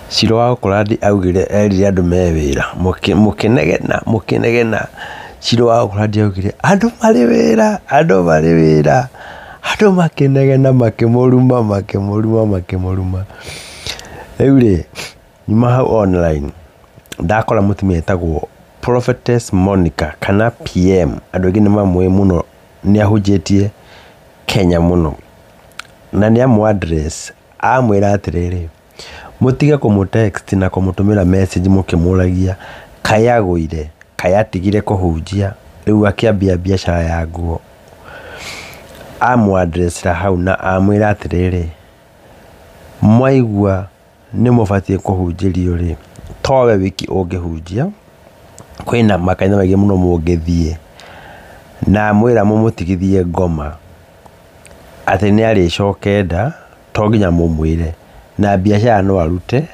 Shiro wa Okolandi augire erire andu me wira mukinegena Shiro wa Okolandi augire andu mari wira andu makinegena makimuruma eure nyuma hau online ndakora mutumia etagwo Prophetess Monica kana PM andu ingi nimamwe muno ni ahunjitie Kenya muno na ni amu address amwira atiriri mutige kumutext na kumutumira message mukimuragia kayaguire kayatigire kuhunjia riu akiambia biashara ya nguo amu address ra hau na amwira atiriri mwaigua ni mubatie kuhunjirio ri towe wiki ungihunjia kwina makanitha maingi muno mungithie na mwira mumutigithie ngoma ati ni ari cokenda to nginya mumwire na biashara no arute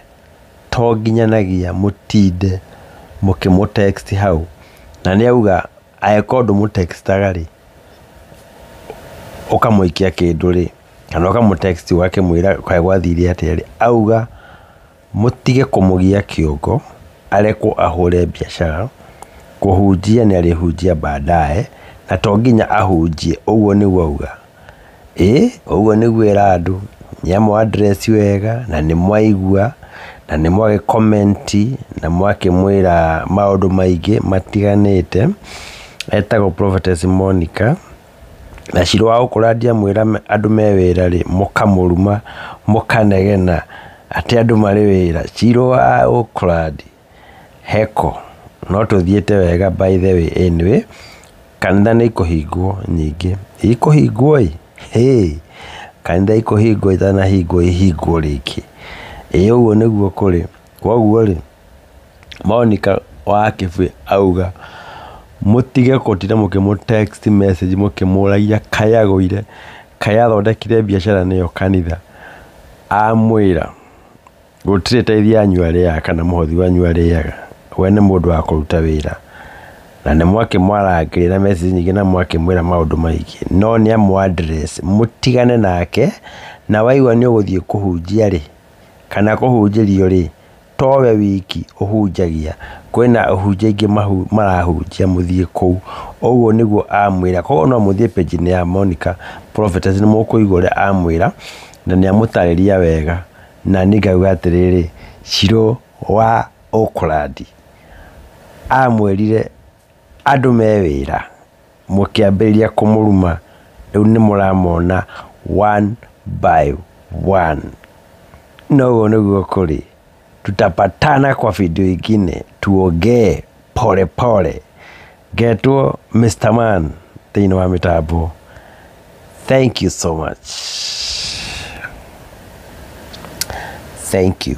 to nginyanagia mutinde mukimutext hau na ni auga aekondu mutextaga ri ukamuikia kindu ri kana ukamutext wake mwira kwa gwathire atiri auga mutige kumugia kiongo areko ahure biashara kuhunjia ni arihunjia baadaye na to nginya ahunjie uguo ni auga uguo ni gwira andu nyamu address wega na ni mwaigua na ni mwage comment na mwake mwira maundu maige matiganite etagwo Prophetess Monica na Shiro wa Okolandi mwira andu me wira ri mukamuruma mukanegena ati andu mari wira Shiro wa Okolandi heko no tuthiete wega by the way anyway kanitha ni ikuhingwo nyingi ikuhingwo kanitha ikuhingwo itana hingwo riki uguo niguo kuri koguo ri Monica wa Kibe auga mutige kutira mukimutext message mukimuragia kayaguire kayathondekire biashara niyo kanitha amwira gutire teithia anyuare ya kana muhothi wa anyuare yaga we ni mundu wa kuruta wira na ni mwake mwarangirira message nyingi na mwake mwira maundu maingi no ni amu address mutigane nake na waigua ni uguthie kuhunjia ri kana kuhunjirio ri towe wiki uhunjagia kwina uhunjia ingi marahunjia muthie kou uguo niguo amwira koguo no muthie page ni ya Monica Prophetess ni mukuigura amwira na ni amutariria wega na nigauga atiriri Shiro wa Okolandi amwirire andu me wira mukiambiriria kumuruma riu ni muramona one by one no niguo kuri tutapatana kwa video ingine tuongee pole pole getwo Mr. Man thini wa mitambo. Thank you so much. Thank you.